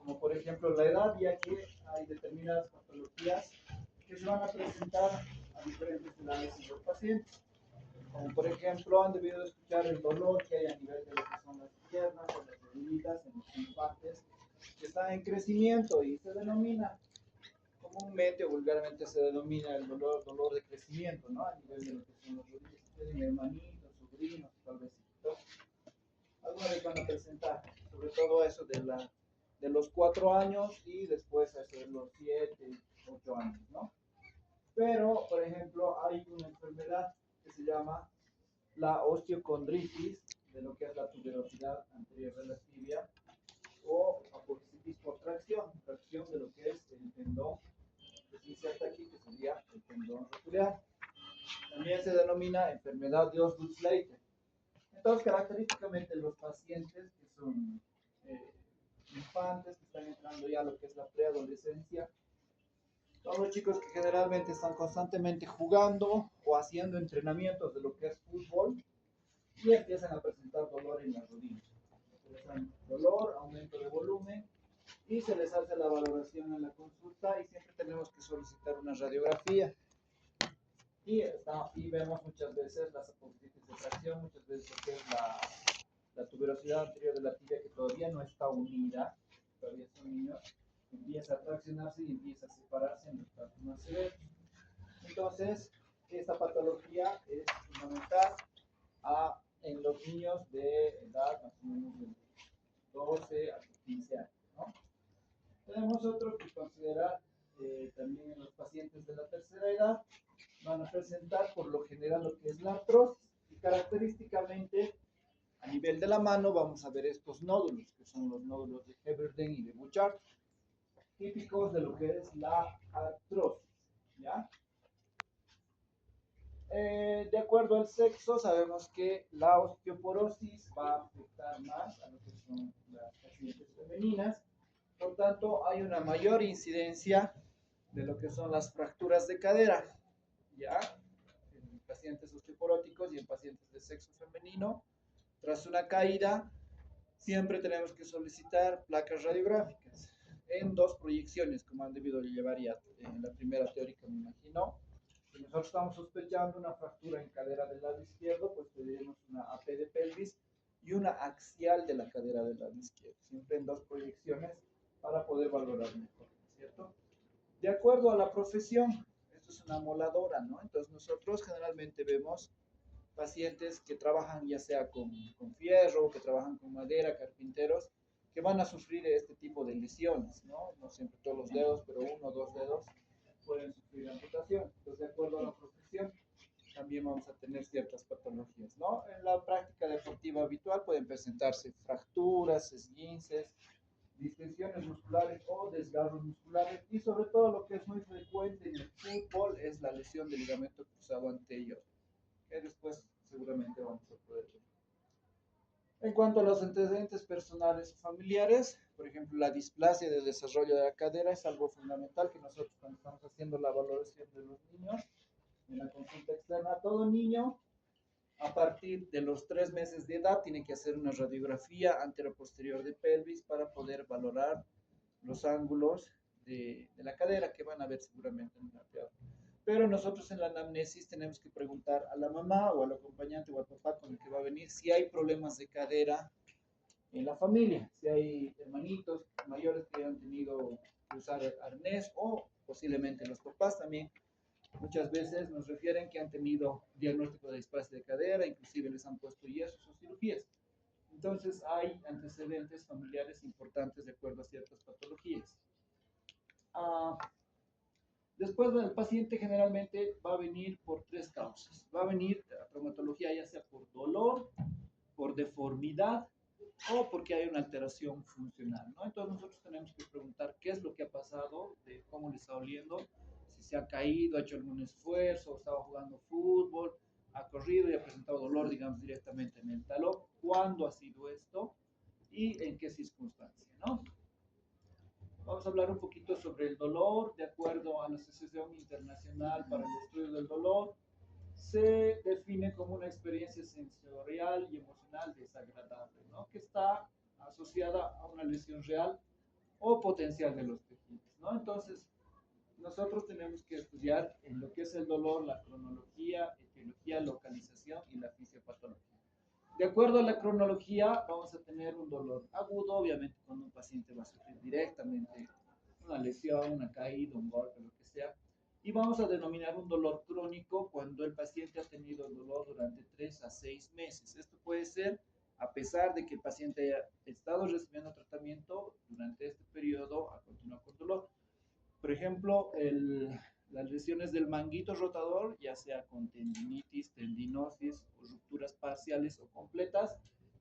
como por ejemplo la edad, ya que hay determinadas patologías que se van a presentar a diferentes edades en los pacientes. Como por ejemplo, han debido escuchar el dolor que hay a nivel de lo que son las piernas o las rodillas en los infantes que están en crecimiento y se denomina comúnmente o vulgarmente se denomina el dolor de crecimiento, ¿no? A nivel de lo que son las rodillas. Tienen hermanitos, sobrinos, tal vez hijitos. Alguna vez van a presentar, sobre todo eso de los 4 años y después eso de los 7, 8 años, ¿no? Pero, por ejemplo, hay una enfermedad que se llama la osteocondritis, de lo que es la tuberosidad anterior de la tibia, o apofisitis por tracción de lo que es el tendón que se inserta aquí, que sería el tendón rotuliar. También se denomina enfermedad de Osgood-Schlatter. Entonces, característicamente los pacientes que son infantes, que están entrando ya a lo que es la preadolescencia, son los chicos que generalmente están constantemente jugando o haciendo entrenamientos de lo que es fútbol y empiezan a presentar dolor en las rodillas. Dolor, aumento de volumen y se les hace la valoración en la consulta y siempre tenemos que solicitar una radiografía. Y vemos muchas veces las apofisitis de tracción, muchas veces lo que es la tuberosidad anterior de la tibia que todavía no está unida, todavía son niños, empieza a traccionarse y empieza a separarse en los casos más severos. Entonces, esta patología es fundamental en los niños de edad más o menos de 12 a 15 años, ¿no? Tenemos otro que considerar también en los pacientes de la tercera edad, van a presentar por lo general lo que es la artrosis y característicamente a nivel de la mano vamos a ver estos nódulos, que son los nódulos de Heberden y de Bouchard, típicos de lo que es la artrosis, ¿ya? De acuerdo al sexo, sabemos que la osteoporosis va a afectar más a lo que son las pacientes femeninas, por tanto hay una mayor incidencia de lo que son las fracturas de cadera, ¿ya? En pacientes osteoporóticos y en pacientes de sexo femenino, tras una caída, siempre tenemos que solicitar placas radiográficas en 2 proyecciones, como han debido llevar ya en la primera teórica, me imagino. Si nosotros estamos sospechando una fractura en cadera del lado izquierdo, pues pediremos una AP de pelvis y una axial de la cadera del lado izquierdo, siempre en 2 proyecciones para poder valorar mejor, ¿cierto? De acuerdo a la profesión, esto es una moladora, ¿no? Entonces nosotros generalmente vemos pacientes que trabajan ya sea con fierro, que trabajan con madera, carpinteros, que van a sufrir este tipo de lesiones, ¿no? No siempre todos los dedos, pero 1 o 2 dedos pueden sufrir amputación. Entonces, de acuerdo a la profesión, también vamos a tener ciertas patologías, ¿no? En la práctica deportiva habitual pueden presentarse fracturas, esguinces, distensiones musculares o desgarros musculares y sobre todo lo que es muy frecuente en el fútbol es la lesión del ligamento cruzado anterior, que después seguramente vamos a poder ver. En cuanto a los antecedentes personales y familiares, por ejemplo, la displasia de desarrollo de la cadera es algo fundamental que nosotros cuando estamos haciendo la valoración de los niños en la consulta externa, todo niño a partir de los 3 meses de edad tiene que hacer una radiografía anteroposterior de pelvis para poder valorar los ángulos de la cadera que van a ver seguramente en una teoría. Pero nosotros en la anamnesis tenemos que preguntar a la mamá o al acompañante o al papá con el que va a venir si hay problemas de cadera en la familia, si hay hermanitos mayores que han tenido que usar arnés o posiblemente los papás también. Muchas veces nos refieren que han tenido diagnóstico de displasia de cadera, inclusive les han puesto yesos o cirugías. Entonces hay antecedentes familiares importantes de acuerdo a ciertas patologías. Después el paciente generalmente va a venir por 3 causas. Va a venir a traumatología ya sea por dolor, por deformidad o porque hay una alteración funcional, ¿no? Entonces nosotros tenemos que preguntar qué es lo que ha pasado, de cómo le está oliendo, si se ha caído, ha hecho algún esfuerzo, estaba jugando fútbol, ha corrido y ha presentado dolor, digamos, directamente en el talón, cuándo ha sido esto y en qué circunstancia, ¿no? Vamos a hablar un poquito sobre el dolor. De acuerdo a la Asociación Internacional para el Estudio del Dolor, se define como una experiencia sensorial y emocional desagradable, ¿no? Que está asociada a una lesión real o potencial de los tejidos, ¿no? Entonces, nosotros tenemos que estudiar en lo que es el dolor, la cronología, etiología, localización y la fisiopatología. De acuerdo a la cronología, vamos a tener un dolor agudo, obviamente cuando un paciente va a sufrir directamente una lesión, una caída, un golpe, lo que sea. Y vamos a denominar un dolor crónico cuando el paciente ha tenido el dolor durante 3 a 6 meses. Esto puede ser a pesar de que el paciente haya estado recibiendo tratamiento durante este periodo, a continuar con dolor. Por ejemplo, las lesiones del manguito rotador, ya sea con tendinitis, tendinosis o rupturas parciales o completas,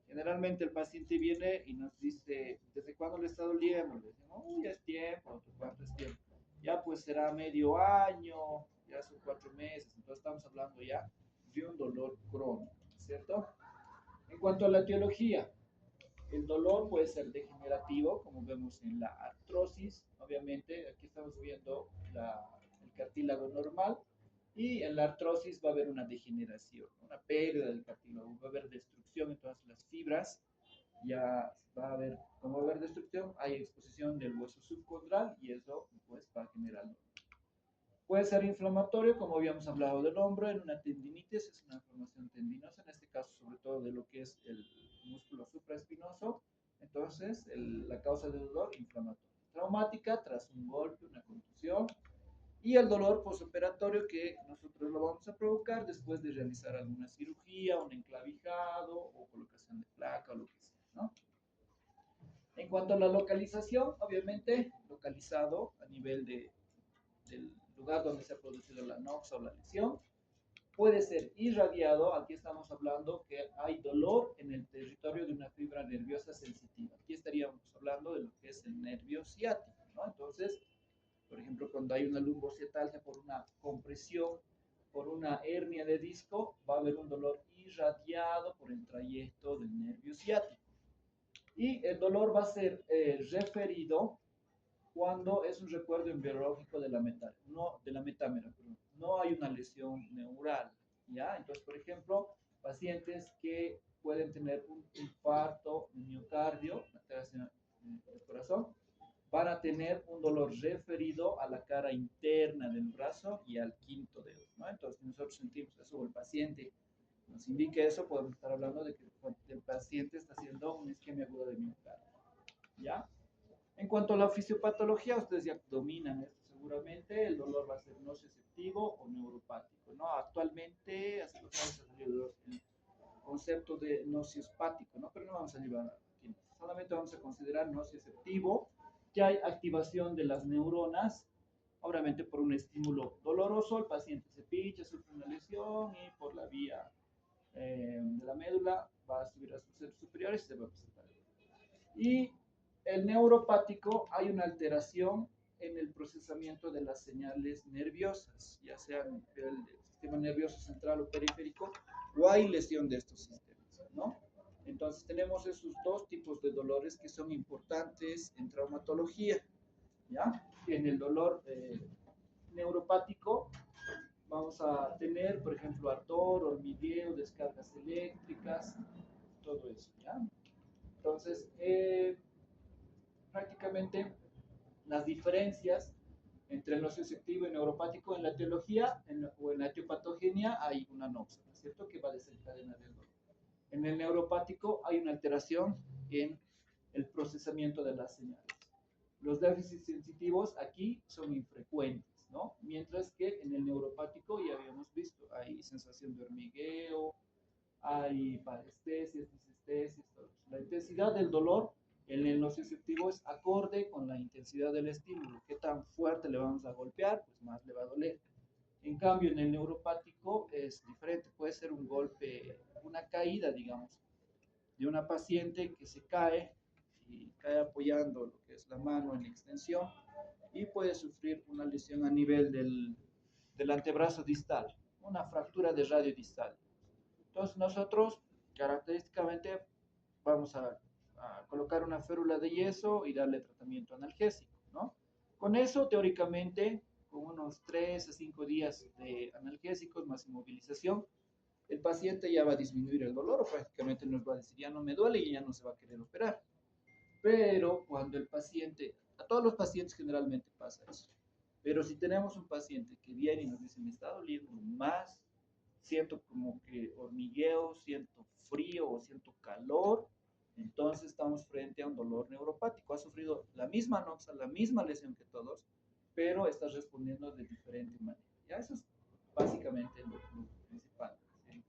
generalmente el paciente viene y nos dice, ¿desde cuándo le está doliendo? Le decimos, ya es tiempo, ¿cuánto es tiempo? Ya pues será medio año, ya son 4 meses, entonces estamos hablando ya de un dolor crónico, ¿cierto? En cuanto a la etiología, el dolor puede ser degenerativo, como vemos en la artrosis. Obviamente, aquí estamos viendo el cartílago normal y en la artrosis va a haber una degeneración, una pérdida del cartílago, va a haber destrucción en todas las fibras, ya va a haber, como va a haber destrucción, hay exposición del hueso subcondral y eso pues va a generar dolor. Puede ser inflamatorio, como habíamos hablado del hombro, en una tendinitis, es una inflamación tendinosa, en este caso sobre todo de lo que es el músculo supraespinoso, entonces la causa de dolor inflamatoria. Traumática, tras un golpe, una contusión, y el dolor postoperatorio que nosotros lo vamos a provocar después de realizar alguna cirugía, un enclavijado o colocación de placa o lo que sea, ¿no? En cuanto a la localización, obviamente localizado a nivel del lugar donde se ha producido la noxa o la lesión. Puede ser irradiado, aquí estamos hablando que hay dolor en el territorio de una fibra nerviosa sensitiva. Aquí estaríamos hablando de lo que es el nervio ciático, ¿no? Entonces, por ejemplo, cuando hay una lumbociatalgia por una compresión, por una hernia de disco, va a haber un dolor irradiado por el trayecto del nervio ciático. Y el dolor va a ser referido cuando es un recuerdo embriológico de la metámera, perdón. No hay una lesión neural, ¿ya? Entonces, por ejemplo, pacientes que pueden tener un infarto de miocardio, alteración del corazón, van a tener un dolor referido a la cara interna del brazo y al quinto dedo, ¿no? Entonces, si nosotros sentimos eso o el paciente nos indica eso, podemos estar hablando de que el paciente está haciendo una isquemia aguda de miocardio, ¿ya? En cuanto a la fisiopatología, ustedes ya dominan esto seguramente, el dolor va a ser nociceptivo o neuropático, ¿no? Actualmente, hace 2 años ha salido el concepto de nociespático, ¿no? Pero no vamos a llevar aquí, solamente vamos a considerar nociceptivo, que hay activación de las neuronas, obviamente por un estímulo doloroso, el paciente se pincha, sufre una lesión y por la vía de la médula va a subir a sus centros superiores y se va a presentar. Y el neuropático, hay una alteración en el procesamiento de las señales nerviosas, ya sea en el sistema nervioso central o periférico, o hay lesión de estos sistemas, ¿no? Entonces tenemos esos dos tipos de dolores que son importantes en traumatología, ¿ya? En el dolor neuropático vamos a tener, por ejemplo, ardor, hormigueo, descargas eléctricas, todo eso, ¿ya? Entonces, prácticamente las diferencias entre el nociceptivo y neuropático en la etiología o en la etiopatogenia hay una noxa, ¿no es cierto?, que va a desencadenar el dolor. En el neuropático hay una alteración en el procesamiento de las señales. Los déficits sensitivos aquí son infrecuentes, ¿no? Mientras que en el neuropático ya habíamos visto, hay sensación de hormigueo, hay parestesias, disestesias, todo eso. La intensidad del dolor en el nociceptivo es acorde con la intensidad del estímulo. Qué tan fuerte le vamos a golpear, pues más le va a doler. En cambio, en el neuropático es diferente. Puede ser un golpe, una caída, digamos, de una paciente que se cae y cae apoyando lo que es la mano en extensión y puede sufrir una lesión a nivel del antebrazo distal, una fractura de radio distal. Entonces nosotros característicamente vamos a colocar una férula de yeso y darle tratamiento analgésico, ¿no? Con eso, teóricamente, con unos 3 a 5 días de analgésicos más inmovilización, el paciente ya va a disminuir el dolor o prácticamente nos va a decir ya no me duele y ya no se va a querer operar. Pero cuando el paciente todos los pacientes generalmente pasa eso. Pero si tenemos un paciente que viene y nos dice, me está doliendo más, siento como que hormigueo, siento frío o siento calor, entonces estamos frente a un dolor neuropático. Ha sufrido la misma noxa, la misma lesión que todos, pero está respondiendo de diferente manera. Ya eso es básicamente lo principal. ¿Sí?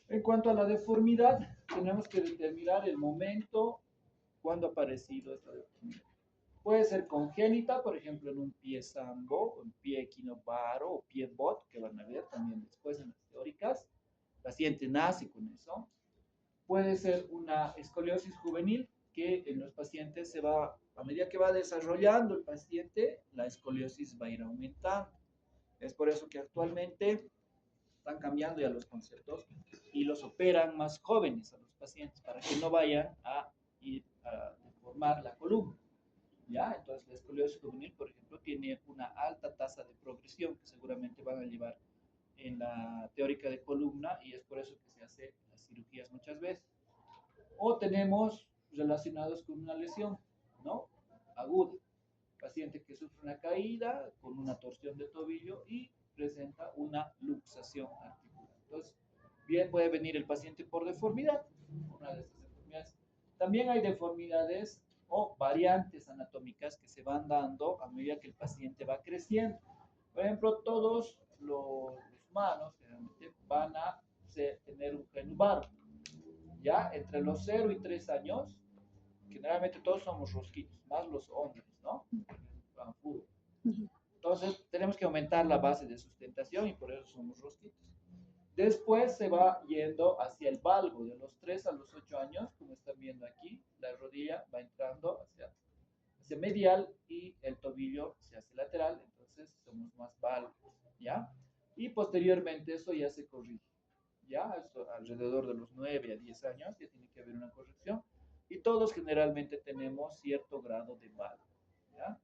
En cuanto a la deformidad, tenemos que determinar el momento cuando ha aparecido esta deformidad. Puede ser congénita, por ejemplo, en un pie sambo, un pie equinobaro o pie bot, que van a ver también después en las teóricas. El paciente nace con eso. Puede ser una escoliosis juvenil, que en los pacientes se va, a medida que va desarrollando el paciente, la escoliosis va a ir aumentando. Es por eso que actualmente están cambiando ya los conceptos y los operan más jóvenes a los pacientes para que no vayan a ir a deformar la columna. ¿Ya? Entonces, la escoliosis juvenil, por ejemplo, tiene una alta tasa de progresión que seguramente van a llevar en la teórica de columna y es por eso que se hace las cirugías muchas veces. O tenemos relacionados con una lesión, ¿no? Aguda. Paciente que sufre una caída con una torsión de tobillo y presenta una luxación articular. Entonces, bien puede venir el paciente por deformidad, una de estas deformidades. También hay deformidades o variantes anatómicas que se van dando a medida que el paciente va creciendo. Por ejemplo, todos los humanos generalmente van a tener un genubaro. Ya entre los 0 y 3 años, generalmente todos somos rosquitos, más los hombres, ¿no? Entonces, tenemos que aumentar la base de sustentación y por eso somos rosquitos. Después se va yendo hacia el valgo, de los 3 a los 8 años, como están viendo aquí, la rodilla va entrando hacia medial y el tobillo se hace lateral, entonces somos más valgos, ¿ya? Y posteriormente eso ya se corrige, ¿ya? Eso alrededor de los 9 a 10 años ya tiene que haber una corrección y todos generalmente tenemos cierto grado de valgo, ¿ya?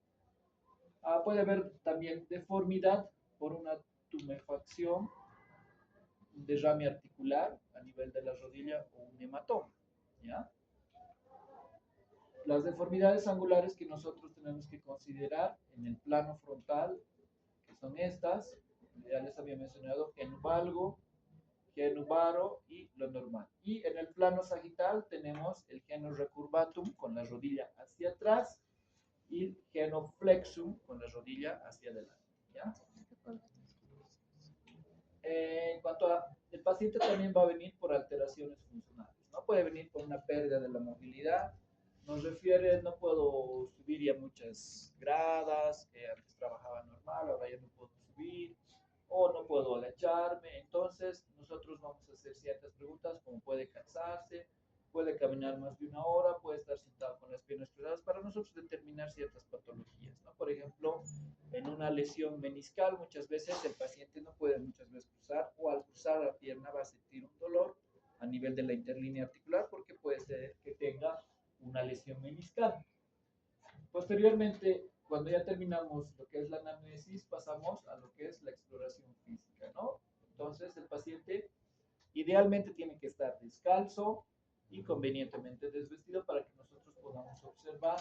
Puede haber también deformidad por una tumefacción, un derrame articular a nivel de la rodilla o un hematoma, ¿ya? Las deformidades angulares que nosotros tenemos que considerar en el plano frontal, que son estas, ya les había mencionado, genuvalgo, genubaro y lo normal. Y en el plano sagital tenemos el geno recurvatum con la rodilla hacia atrás y el genoflexum con la rodilla hacia adelante, ¿ya? En cuanto a, el paciente también va a venir por alteraciones funcionales, ¿no? Puede venir por una pérdida de la movilidad, nos refiere, no puedo subir ya muchas gradas, antes trabajaba normal, ahora ya no puedo subir, o no puedo agacharme, entonces nosotros vamos a hacer ciertas preguntas, como puede cansarse, puede caminar más de una hora, puede estar sentado con las piernas cruzadas, para nosotros determinar ciertas patologías, ¿no? Por ejemplo, en una lesión meniscal, muchas veces el paciente no puede muchas veces cruzar o al cruzar la pierna va a sentir un dolor a nivel de la interlínea articular porque puede ser que tenga una lesión meniscal. Posteriormente, cuando ya terminamos lo que es la anamnesis, pasamos a lo que es la exploración física, ¿no? Entonces, el paciente idealmente tiene que estar descalzo y convenientemente desvestido para que nosotros podamos observar.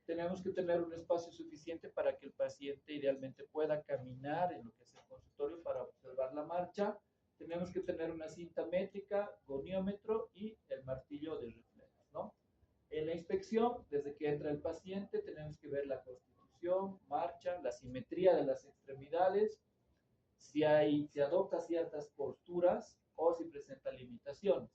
Tenemos que tener un espacio suficiente para que el paciente idealmente pueda caminar en lo que es el consultorio para observar la marcha. Tenemos que tener una cinta métrica, goniómetro y el martillo de reflejos, ¿no? En la inspección, desde que entra el paciente, tenemos que ver la constitución, marcha, la simetría de las extremidades, si adopta ciertas posturas o si presenta limitaciones,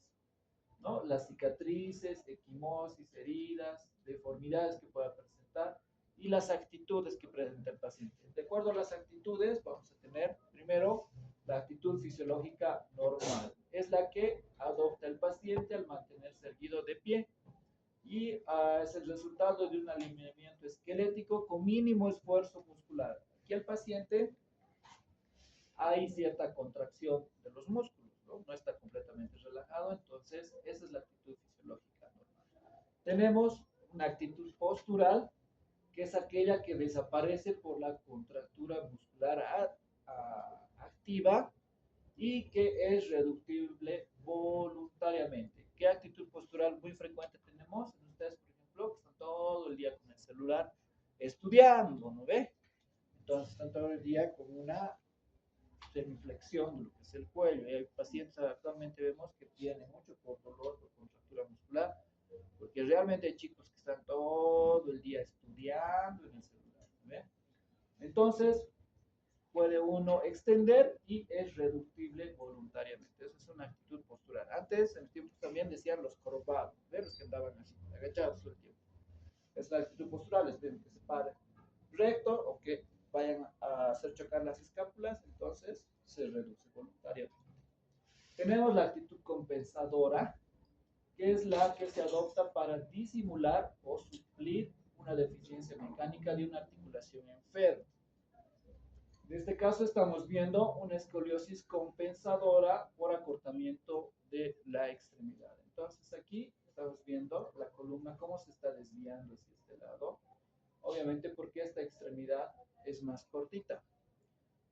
¿no? Las cicatrices, equimosis, heridas, deformidades que pueda presentar y las actitudes que presenta el paciente. De acuerdo a las actitudes, vamos a tener primero la actitud fisiológica normal. Es la que adopta el paciente al mantenerse erguido de pie y es el resultado de un alineamiento esquelético con mínimo esfuerzo muscular. Aquí el paciente hay cierta contracción de los músculos, ¿no? No está completamente relajado, entonces esa es la actitud fisiológica normal. Tenemos una actitud postural, que es aquella que desaparece por la contractura muscular activa y que es reductible voluntariamente. ¿Qué actitud postural muy frecuente tenemos? En ustedes, por ejemplo, que están todo el día con el celular estudiando, ¿no ve? Entonces están todo el día con una semiflexión de lo que es el cuello. Y hay pacientes actualmente vemos que tienen mucho por dolor, por contractura muscular, porque realmente hay chicos que están todo el día estudiando en el celular, ¿no ve? Entonces, puede uno extender y es reductible voluntariamente. Esa es una actitud postural. Antes, en el tiempo también decían los jorobados, ¿ve? Los que andaban así, agachados todo el tiempo. Es la actitud postural, es que se pare recto o que vayan a hacer chocar las escápulas, entonces se reduce voluntariamente. Tenemos la actitud compensadora, que es la que se adopta para disimular o suplir una deficiencia mecánica de una articulación enferma. En este caso estamos viendo una escoliosis compensadora por acortamiento de la extremidad. Entonces aquí estamos viendo la columna cómo se está desviando hacia este lado. Obviamente porque esta extremidad es más cortita.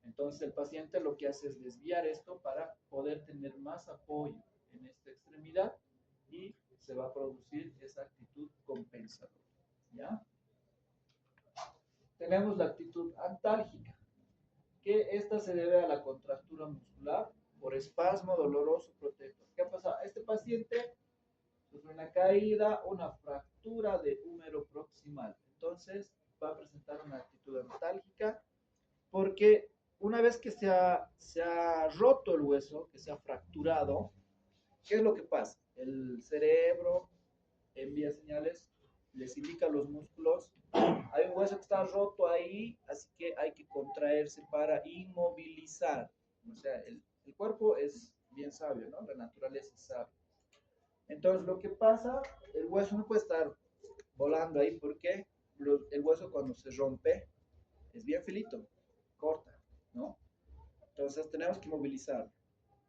Entonces el paciente lo que hace es desviar esto para poder tener más apoyo en esta extremidad y se va a producir esa actitud compensadora. ¿Ya? Tenemos la actitud antálgica, que esta se debe a la contractura muscular por espasmo doloroso protector. ¿Qué pasa? Este paciente sufre una caída, una fractura de húmero proximal. Entonces va a presentar una actitud antálgica porque una vez que se ha roto el hueso, que se ha fracturado, ¿qué es lo que pasa? El cerebro envía señales, les indica a los músculos, hay un hueso que está roto ahí, así que hay que contraerse para inmovilizar. O sea, el cuerpo es bien sabio, ¿no? La naturaleza es sabia. Entonces, lo que pasa, el hueso no puede estar volando ahí porque el hueso cuando se rompe es bien finito, corta, ¿no? Entonces, tenemos que movilizar.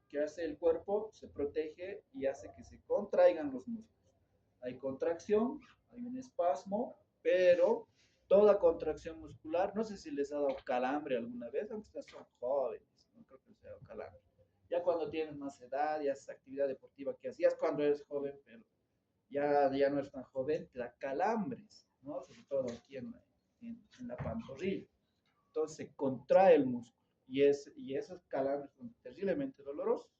¿Qué hace el cuerpo? Se protege y hace que se contraigan los músculos. Hay contracción, hay un espasmo, pero toda contracción muscular, no sé si les ha dado calambre alguna vez, aunque ustedes son jóvenes, no creo que les haya dado calambre. Ya cuando tienes más edad, ya es actividad deportiva que hacías cuando eres joven, pero ya no eres tan joven, te da calambres, ¿no? Sobre todo aquí en la pantorrilla. Entonces se contrae el músculo y esos calambres son terriblemente dolorosos.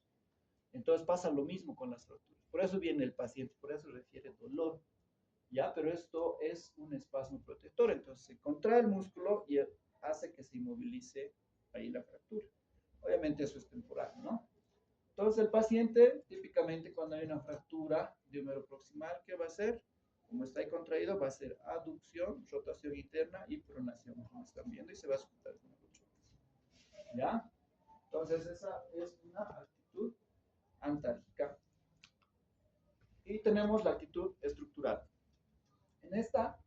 Entonces pasa lo mismo con las fracturas. Por eso viene el paciente, por eso refiere dolor. ¿Ya? Pero esto es un espasmo protector. Entonces se contrae el músculo y hace que se inmovilice ahí la fractura. Obviamente eso es temporal, ¿no? Entonces el paciente, típicamente cuando hay una fractura de húmero proximal, ¿qué va a hacer? Como está ahí contraído, va a hacer aducción, rotación interna y pronación, como están viendo, y se va a sujetar con el ¿ya? Entonces esa es una actitud antálgica. Y tenemos la actitud estructural. En esta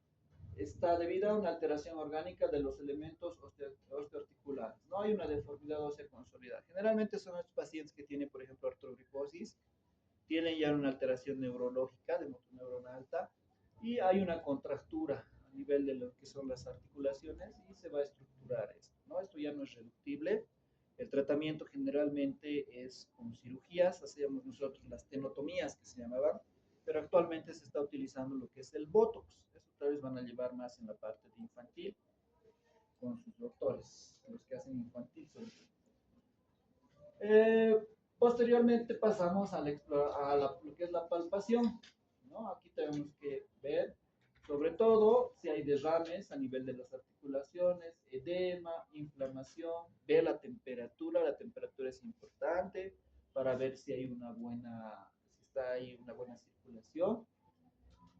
está debido a una alteración orgánica de los elementos osteoarticulares. No hay una deformidad ósea consolidada. Generalmente son estos pacientes que tienen, por ejemplo, artrogriposis, tienen ya una alteración neurológica de motoneurona alta y hay una contractura a nivel de lo que son las articulaciones y se va a estructurar esto, ¿no? Esto ya no es reductible. El tratamiento generalmente es con cirugías, hacíamos nosotros las tenotomías que se llamaban, pero actualmente se está utilizando lo que es el Botox. Eso tal vez van a llevar más en la parte de infantil con sus doctores, los que hacen infantil sobre todo. Posteriormente pasamos a lo que es la palpación, ¿no? Aquí tenemos que ver, sobre todo, si hay derrames a nivel de las articulaciones, edema, inflamación, ver la temperatura es importante para ver si hay si está ahí una buena circulación.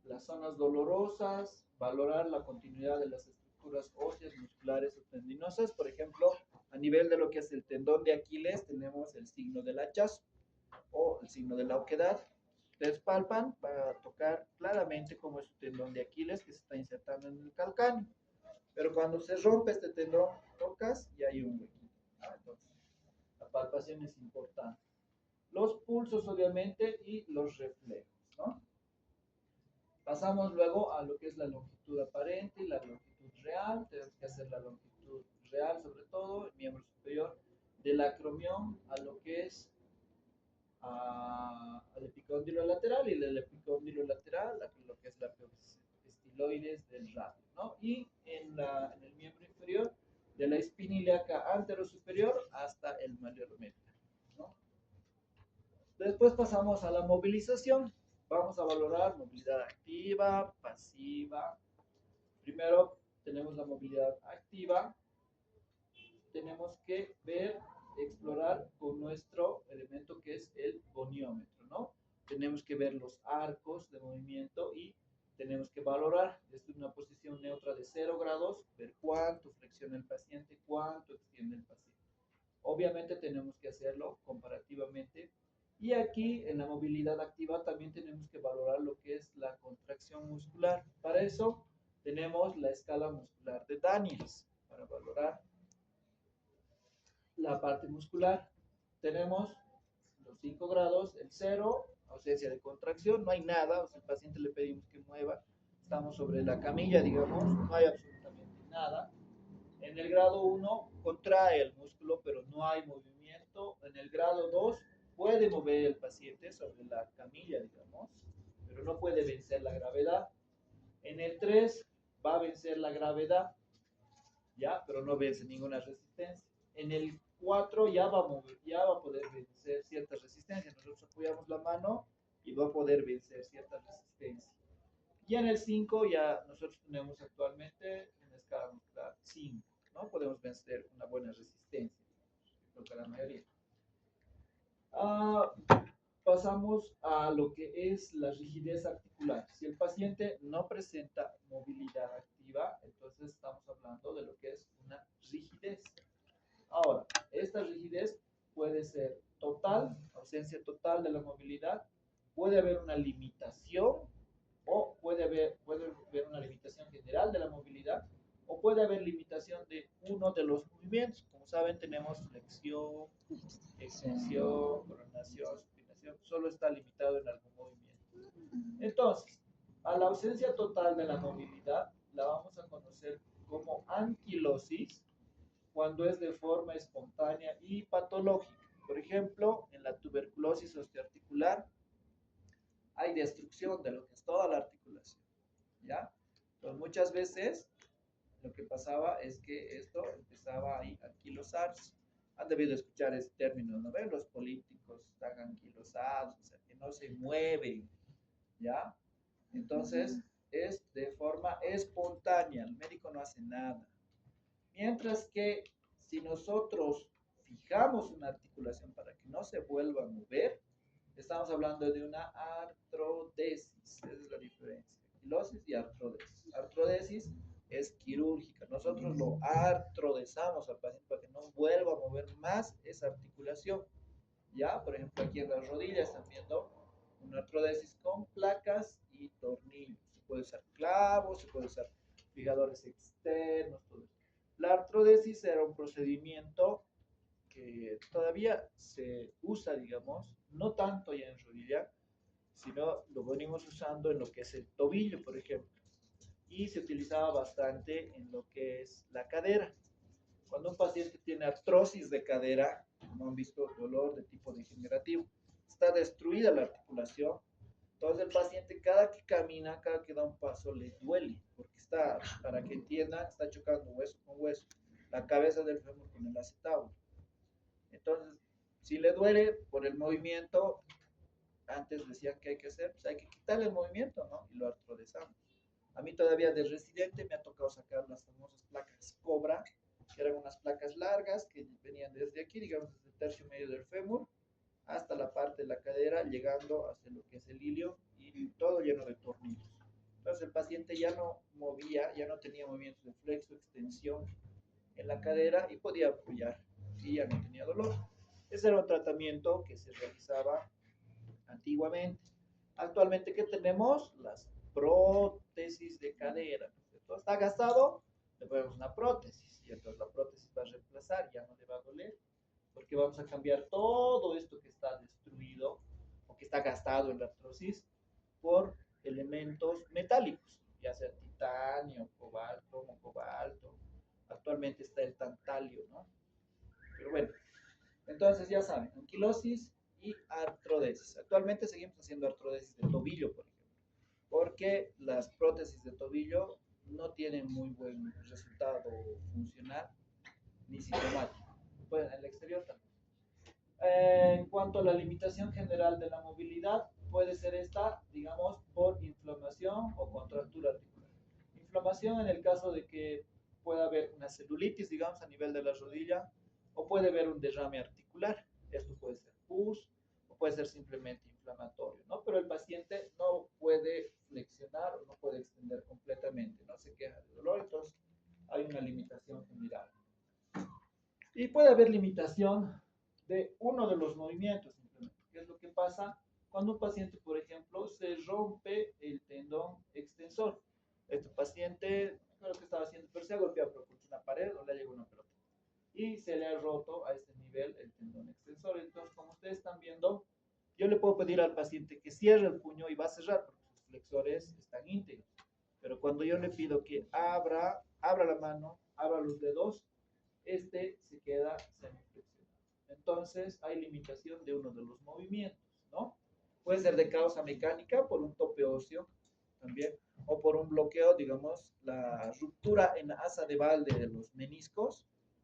Las zonas dolorosas, valorar la continuidad de las estructuras óseas, musculares o tendinosas. Por ejemplo, a nivel de lo que es el tendón de Aquiles, tenemos el signo del hachazo o el signo de la oquedad. Ustedes palpan para tocar claramente cómo es su tendón de Aquiles que se está insertando en el calcáneo. Pero cuando se rompe este tendón, tocas y hay un huequito. Entonces, la palpación es importante. Los pulsos, obviamente, y los reflejos, ¿no? Pasamos luego a lo que es la longitud aparente y la longitud real. Tenemos que hacer la longitud real, sobre todo, el miembro superior, del acromión a lo que es al epicóndilo lateral y del epicóndilo lateral a lo que es la estiloides del radio, ¿no? Y en el miembro inferior, de la espina ilíaca anterosuperior hasta el malleolo medial, ¿no? Después pasamos a la movilización. Vamos a valorar movilidad activa, pasiva. Primero tenemos la movilidad activa. Tenemos que ver, explorar con nuestro elemento que es el goniómetro, ¿no? Tenemos que ver los arcos de movimiento y tenemos que valorar desde una posición neutra de 0 grados, ver cuánto flexiona el paciente, cuánto extiende el paciente. Obviamente tenemos que hacerlo comparativamente. Y aquí en la movilidad activa también tenemos que valorar lo que es la contracción muscular. Para eso tenemos la escala muscular de Daniels, para valorar la parte muscular. Tenemos los 5 grados, el 0, ausencia de contracción, no hay nada, o sea, al paciente le pedimos que mueva, estamos sobre la camilla, digamos, no hay absolutamente nada. En el grado 1 contrae el músculo, pero no hay movimiento. En el grado 2 puede mover el paciente sobre la camilla, digamos, pero no puede vencer la gravedad. En el 3 va a vencer la gravedad, ya, pero no vence ninguna resistencia. En el 4 ya va a poder vencer ciertas resistencias. Nosotros apoyamos la mano y va a poder vencer ciertas resistencias. Y en el 5 ya nosotros tenemos actualmente una escala muscular 5, ¿no? Podemos vencer una buena resistencia, creo que la mayoría. Ah, pasamos a lo que es la rigidez articular. Si el paciente no presenta movilidad activa, entonces estamos hablando de lo que es una rigidez. Ahora, esta rigidez puede ser total, ausencia total de la movilidad, puede haber una limitación o puede haber una limitación general de la movilidad o puede haber limitación de uno de los movimientos. Como saben, tenemos flexión, extensión, pronación, supinación, solo está limitado en algún movimiento. Entonces, a la ausencia total de la movilidad la vamos a conocer como anquilosis cuando es de forma espontánea y patológica. Por ejemplo, en la tuberculosis osteoarticular hay destrucción de lo que es toda la articulación, ¿ya? Entonces, muchas veces lo que pasaba es que esto empezaba ahí a anquilosarse. Han debido escuchar ese término, ¿no ven? Los políticos están anquilosados, o sea, que no se mueven, ¿ya? Entonces, es de forma espontánea, el médico no hace nada. Mientras que si nosotros fijamos una articulación para que no se vuelva a mover, estamos hablando de una artrodesis. Esa es la diferencia. Anquilosis y artrodesis. Artrodesis es quirúrgica. Nosotros lo artrodesamos al paciente para que no vuelva a mover más esa articulación. Ya, por ejemplo, aquí en las rodillas están viendo una artrodesis con placas y tornillos. Se puede usar clavos, se puede usar fijadores externos, todo eso. La artrodesis era un procedimiento que todavía se usa, digamos, no tanto ya en rodilla, sino lo venimos usando en lo que es el tobillo, por ejemplo, y se utilizaba bastante en lo que es la cadera. Cuando un paciente tiene artrosis de cadera, como han visto, dolor de tipo degenerativo, está destruida la articulación, entonces el paciente cada que camina, cada que da un paso, le duele, porque está, para que entiendan, está chocando hueso con hueso, la cabeza del fémur con el acetábulo. Entonces, si le duele por el movimiento, antes decían que hay que hacer, pues hay que quitarle el movimiento, ¿no? Y lo artrodesamos. A mí todavía de residente me ha tocado sacar las famosas placas Cobra, que eran unas placas largas que venían desde aquí, digamos, desde el tercio medio del fémur, hasta la parte de la cadera, llegando hacia lo que es el ilio y todo lleno de tornillos. Entonces el paciente ya no movía, ya no tenía movimientos de flexo, extensión en la cadera y podía apoyar y ya no tenía dolor. Ese era un tratamiento que se realizaba antiguamente. Actualmente, ¿qué tenemos? Las prótesis de cadera. Entonces, está gastado, le ponemos una prótesis y entonces la prótesis va a reemplazar, ya no le va a doler, porque vamos a cambiar todo esto que está destruido o que está gastado en la artrosis por elementos metálicos, ya sea titanio, cobalto, cobalto. Actualmente está el tantalio, ¿no? Pero bueno, entonces ya saben, anquilosis y artrodesis. Actualmente seguimos haciendo artrodesis de tobillo, por ejemplo, porque las prótesis de tobillo no tienen muy buen resultado funcional ni sintomático. Bueno, en el exterior también. En cuanto a la limitación general de la movilidad, puede ser esta, digamos, por inflamación o contractura articular. Inflamación en el caso de que pueda haber una celulitis, digamos, a nivel de la rodilla, o puede haber un derrame articular. Esto puede ser pus o puede ser simplemente inflamatorio, ¿no? Pero el paciente no puede flexionar o no puede extender completamente, no se queja de dolor, entonces hay una limitación general. Y puede haber limitación de uno de los movimientos, simplemente. ¿Qué es lo que pasa cuando un paciente, por ejemplo, se rompe el tendón extensor? Este paciente, creo que estaba haciendo, pero se ha golpeado por una pared o le ha llegado una pelota. Y se le ha roto a este nivel el tendón extensor. Entonces, como ustedes están viendo, yo le puedo pedir al paciente que cierre el puño y va a cerrar porque sus flexores están íntegros. Pero cuando yo le pido que abra la mano, abra los dedos, este se queda semiflexionado. Entonces hay limitación de uno de los movimientos, ¿no? Puede ser de causa mecánica por un tope óseo también, o por un bloqueo, digamos, la ruptura en la asa de Valde de los meniscos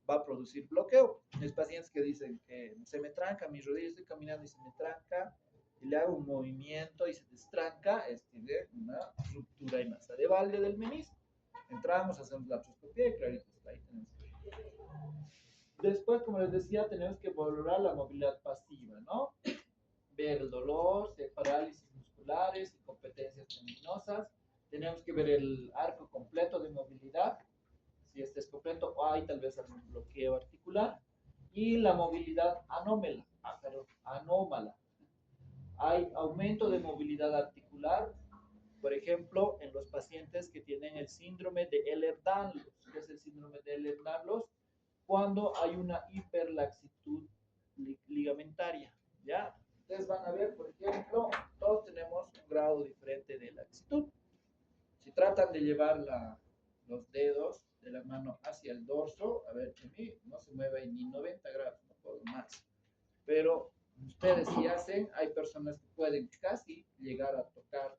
va a producir bloqueo. Hay pacientes que dicen que se me tranca mi rodilla, estoy caminando y se me tranca, y le hago un movimiento y se destranca, es tiene una ruptura en la asa de Valde del menisco. Entramos, hacemos la artroscopía y clarito, ahí tenemos. Después, como les decía, tenemos que valorar la movilidad pasiva, ¿no? Ver el dolor, si hay parálisis musculares, incompetencias tendinosas. Tenemos que ver el arco completo de movilidad, si este es completo o hay tal vez algún bloqueo articular. Y la movilidad anómala. Hay aumento de movilidad articular, por ejemplo, en los pacientes que tienen el síndrome de Ehlers-Danlos. ¿Qué es el síndrome de Ehlers-Danlos? Cuando hay una hiperlaxitud ligamentaria, ¿ya? Ustedes van a ver, por ejemplo, todos tenemos un grado diferente de laxitud. Si tratan de llevar los dedos de la mano hacia el dorso, a ver, que mí no se mueve ni 90 grados, no puedo más. Pero ustedes si hacen, hay personas que pueden casi llegar a tocar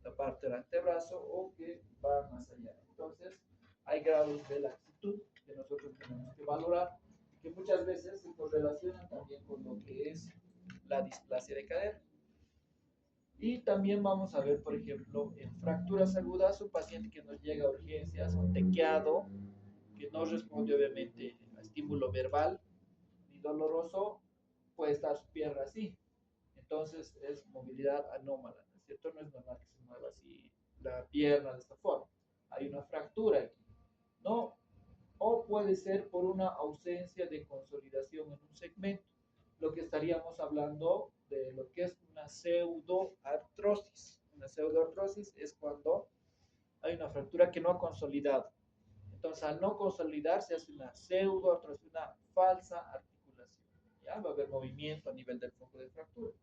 la parte del antebrazo o que van más allá. Entonces, hay grados de laxitud que nosotros tenemos que valorar, que muchas veces se correlacionan también con lo que es la displasia de cadera. Y también vamos a ver, por ejemplo, en fracturas agudas, un paciente que nos llega a urgencias, un tequeado, que no responde obviamente a estímulo verbal ni doloroso, puede estar su pierna así. Entonces es movilidad anómala, ¿no es cierto? No es normal que se mueva así la pierna de esta forma. Hay una fractura aquí, ¿no? O puede ser por una ausencia de consolidación en un segmento, lo que estaríamos hablando de lo que es una pseudoartrosis. Una pseudoartrosis es cuando hay una fractura que no ha consolidado. Entonces, al no consolidar, se hace una pseudoartrosis, una falsa articulación. ¿Ya? Va a haber movimiento a nivel del foco de fractura.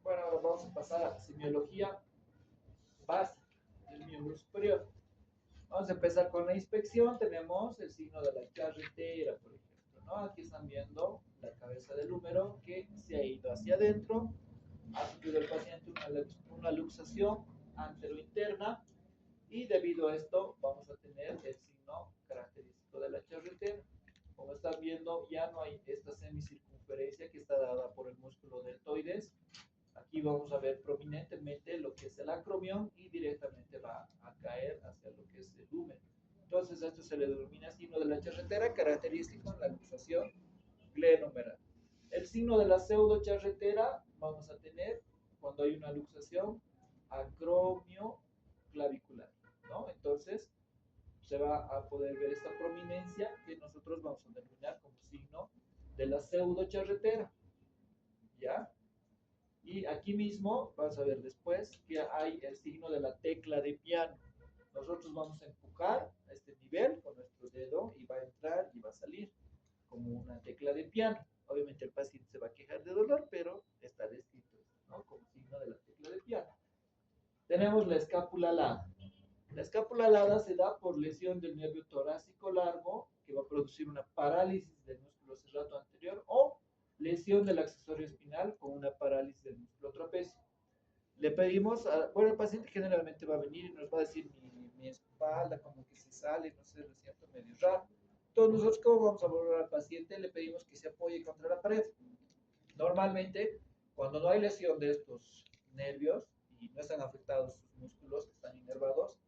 Bueno, ahora vamos a pasar a la semiología básica del miembro superior. Vamos a empezar con la inspección. Tenemos el signo de la carretera, por ejemplo, ¿no? Aquí están viendo la cabeza del húmero que se ha ido hacia adentro. Ha sufrido el paciente una luxación anterointerna y debido a esto vamos a tener el signo característico de la charretera. Como están viendo, ya no hay esta semicircunferencia que está dada por el músculo deltoides. Aquí vamos a ver prominentemente lo que es el acromión y directamente va a caer hacia lo que es el húmero. Entonces, esto se le denomina signo de la charretera, característico en la luxación glenohumeral. El signo de la pseudocharretera vamos a tener cuando hay una luxación acromio clavicular, ¿no? Entonces, se va a poder ver esta prominencia que nosotros vamos a denominar como signo de la pseudocharretera, ¿ya? Y aquí mismo vas a ver después que hay el signo de la tecla de piano. Nosotros vamos a empujar a este nivel con nuestro dedo y va a entrar y va a salir como una tecla de piano. Obviamente el paciente se va a quejar de dolor, pero está descrito, ¿no? Como signo de la tecla de piano. Tenemos la escápula alada. La escápula alada se da por lesión del nervio torácico largo, que va a producir una parálisis del músculo serrato anterior o lesión del accesorio espinal con una parálisis del músculo trapecio. Le pedimos, bueno, el paciente generalmente va a venir y nos va a decir mi espalda como que se sale, no sé, lo siento medio raro. Entonces nosotros, ¿cómo vamos a valorar al paciente? Le pedimos que se apoye contra la pared. Normalmente, cuando no hay lesión de estos nervios y no están afectados sus músculos que están inervados,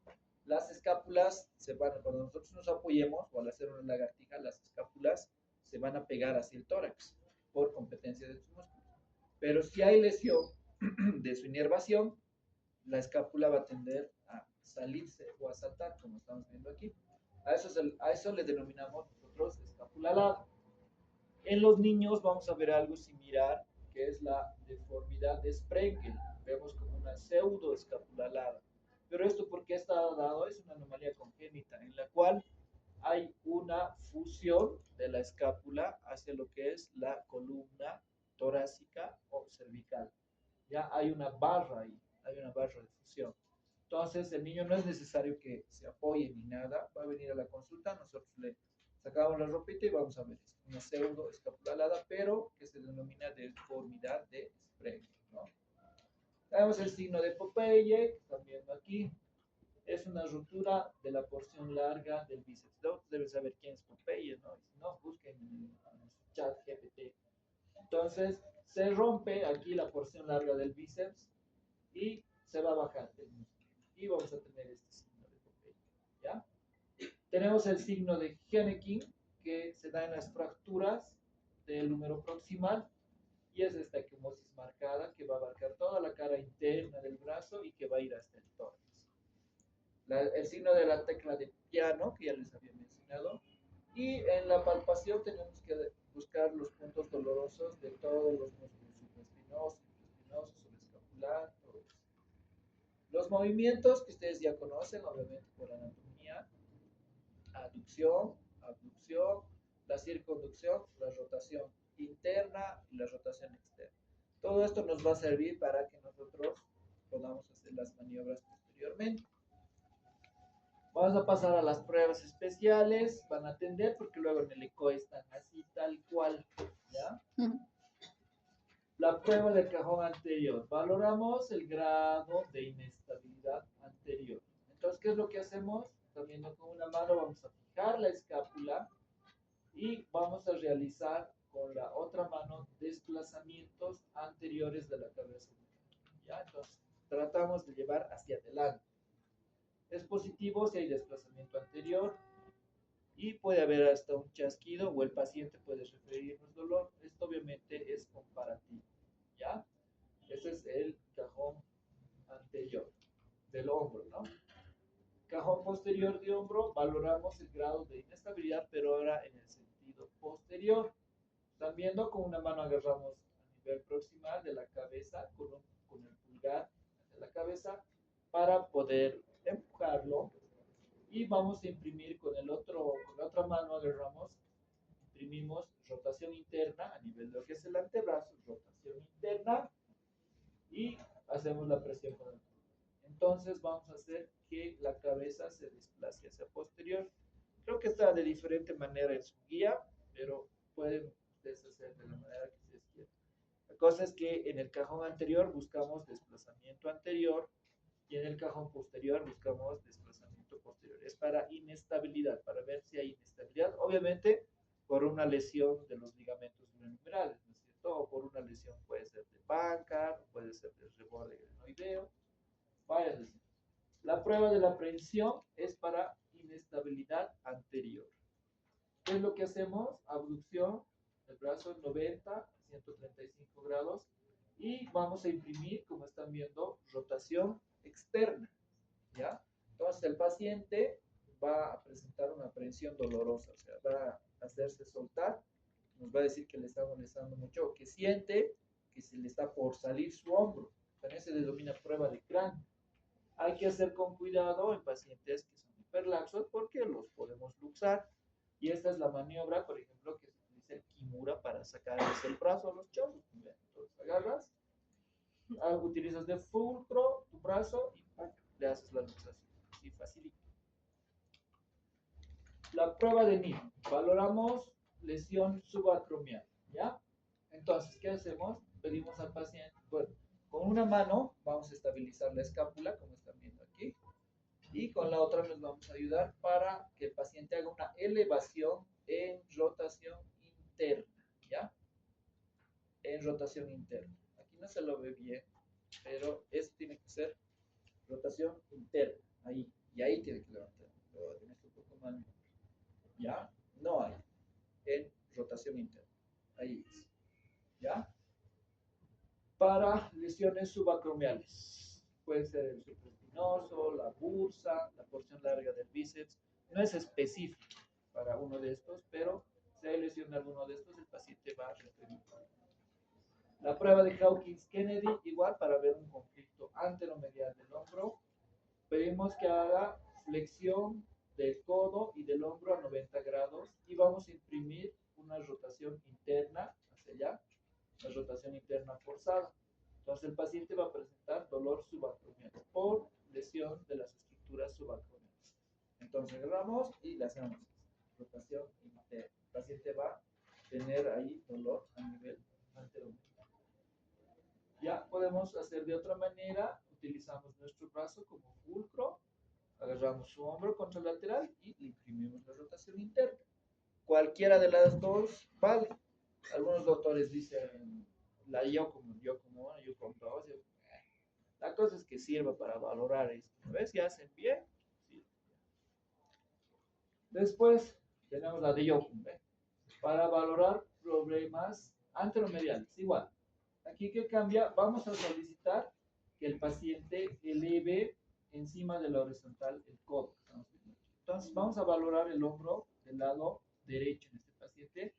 las escápulas se van, cuando nosotros nos apoyemos o al hacer una lagartija, las escápulas se van a pegar hacia el tórax por competencia de sus músculos. Pero si hay lesión de su inervación, la escápula va a tender a salirse o a saltar, como estamos viendo aquí. A eso le denominamos nosotros escápula alada. En los niños vamos a ver algo similar, que es la deformidad de Sprengel. Vemos como una pseudoescápula alada. Pero esto, ¿por qué está dado? Es una anomalía congénita en la cual hay una fusión de la escápula hacia lo que es la columna torácica o cervical. Ya hay una barra ahí, hay una barra de fusión. Entonces, el niño no es necesario que se apoye ni nada, va a venir a la consulta, nosotros le sacamos la ropita y vamos a ver, es una pseudo escapulada, pero que se denomina deformidad de Sprague, ¿no? Tenemos el signo de Popeye, que están viendo aquí, es una ruptura de la porción larga del bíceps. Deben saber quién es Popeye, ¿no? Y si no, busquen en su chat GPT. Entonces, se rompe aquí la porción larga del bíceps y se va a bajar el músculo. Y vamos a tener este signo de Popeye, ¿ya? Tenemos el signo de Henneking, que se da en las fracturas del húmero proximal, y es esta equimosis marcada que va a abarcar toda la cara interna del brazo y que va a ir hasta el tórax. El signo de la tecla de piano, que ya les había mencionado, y en la palpación tenemos que buscar los puntos dolorosos de todos los músculos supraespinosos, subescapular, todo eso. Los movimientos que ustedes ya conocen, obviamente por anatomía, aducción, abducción, la circunducción, la rotación interna y la rotación externa. Todo esto nos va a servir para que nosotros podamos hacer las maniobras posteriormente. Vamos a pasar a las pruebas especiales. Van a atender porque luego en el ECO están así, tal cual. ¿Ya? La prueba del cajón anterior. Valoramos el grado de inestabilidad anterior. Entonces, ¿qué es lo que hacemos? También con una mano vamos a fijar la escápula y vamos a realizar con la otra mano desplazamientos anteriores de la cabeza. ¿Ya? Entonces, tratamos de llevar hacia adelante. Es positivo si hay desplazamiento anterior y puede haber hasta un chasquido o el paciente puede referirnos dolor. Esto obviamente es comparativo, ¿ya? Ese es el cajón anterior del hombro, ¿no? Cajón posterior de hombro, valoramos el grado de inestabilidad, pero ahora en el sentido posterior. Están viendo, con una mano agarramos a nivel proximal de la cabeza, con el pulgar de la cabeza, para poder empujarlo. Y vamos a imprimir con la otra mano agarramos, imprimimos rotación interna a nivel de lo que es el antebrazo, rotación interna, y hacemos la presión con el pulgar. Entonces vamos a hacer que la cabeza se desplace hacia posterior. Creo que está de diferente manera en su guía, pero pueden ustedes hacer de la manera que ustedes quieran. La cosa es que en el cajón anterior buscamos desplazamiento anterior y en el cajón posterior buscamos desplazamiento posterior. Es para inestabilidad, para ver si hay inestabilidad. Obviamente por una lesión de los ligamentos glenohumerales, ¿no es cierto? O por una lesión puede ser de Bankart, puede ser del reborde glenoideo, varias lesiones. La prueba de la aprehensión es para inestabilidad anterior. ¿Qué es lo que hacemos? Abducción del brazo 90 a 135 grados y vamos a imprimir, como están viendo, rotación externa, ¿ya? Entonces el paciente va a presentar una aprehensión dolorosa, o sea, va a hacerse soltar, nos va a decir que le está molestando mucho, o que siente que se le está por salir su hombro. También se denomina prueba de cráneo. Hay que hacer con cuidado en pacientes que son hiperlaxos porque los podemos luxar. Y esta es la maniobra, por ejemplo, que se utiliza el kimura para sacar el brazo a los chozos. Entonces agarras, utilizas de fulcro tu brazo y ¡pum! Le haces la luxación. Así facilito. La prueba de NIM. Valoramos lesión subacromial, ¿ya? Entonces, ¿qué hacemos? Pedimos al paciente, bueno, Con una mano vamos a estabilizar la escápula, como están viendo aquí, y con la otra nos vamos a ayudar para que el paciente haga una elevación en rotación interna, ¿ya? En rotación interna. Aquí no se lo ve bien, pero esto tiene que ser rotación interna, ahí, y ahí tiene que levantar. Lo tienes un poco más, ¿ya? No hay, en rotación interna, ahí es, ¿ya? Para lesiones subacromiales. Puede ser el supraespinoso, la bursa, la porción larga del bíceps. No es específico para uno de estos, pero si hay lesión de alguno de estos, el paciente va a referir. La prueba de Hawkins-Kennedy, igual para ver un conflicto anteromedial del hombro. Pedimos que haga flexión del codo y del hombro a 90 grados y vamos a imprimir una rotación interna hacia allá, la rotación interna forzada. Entonces el paciente va a presentar dolor subacromial por lesión de las estructuras subacromiales. Entonces agarramos y le hacemos rotación interna. El paciente va a tener ahí dolor a nivel anteromedial. Ya podemos hacer de otra manera, utilizamos nuestro brazo como fulcro, agarramos su hombro contralateral y le imprimimos la rotación interna. Cualquiera de las dos vale. Algunos doctores dicen la yo como una, yo como dos. La cosa es que sirva para valorar esto. ¿Ves? Si hacen bien. Sí. Después tenemos la de Yokum, ¿eh? Para valorar problemas anteromediales. Igual. Aquí que cambia, vamos a solicitar que el paciente eleve encima de la horizontal el codo. Entonces vamos a valorar el hombro del lado derecho en este paciente.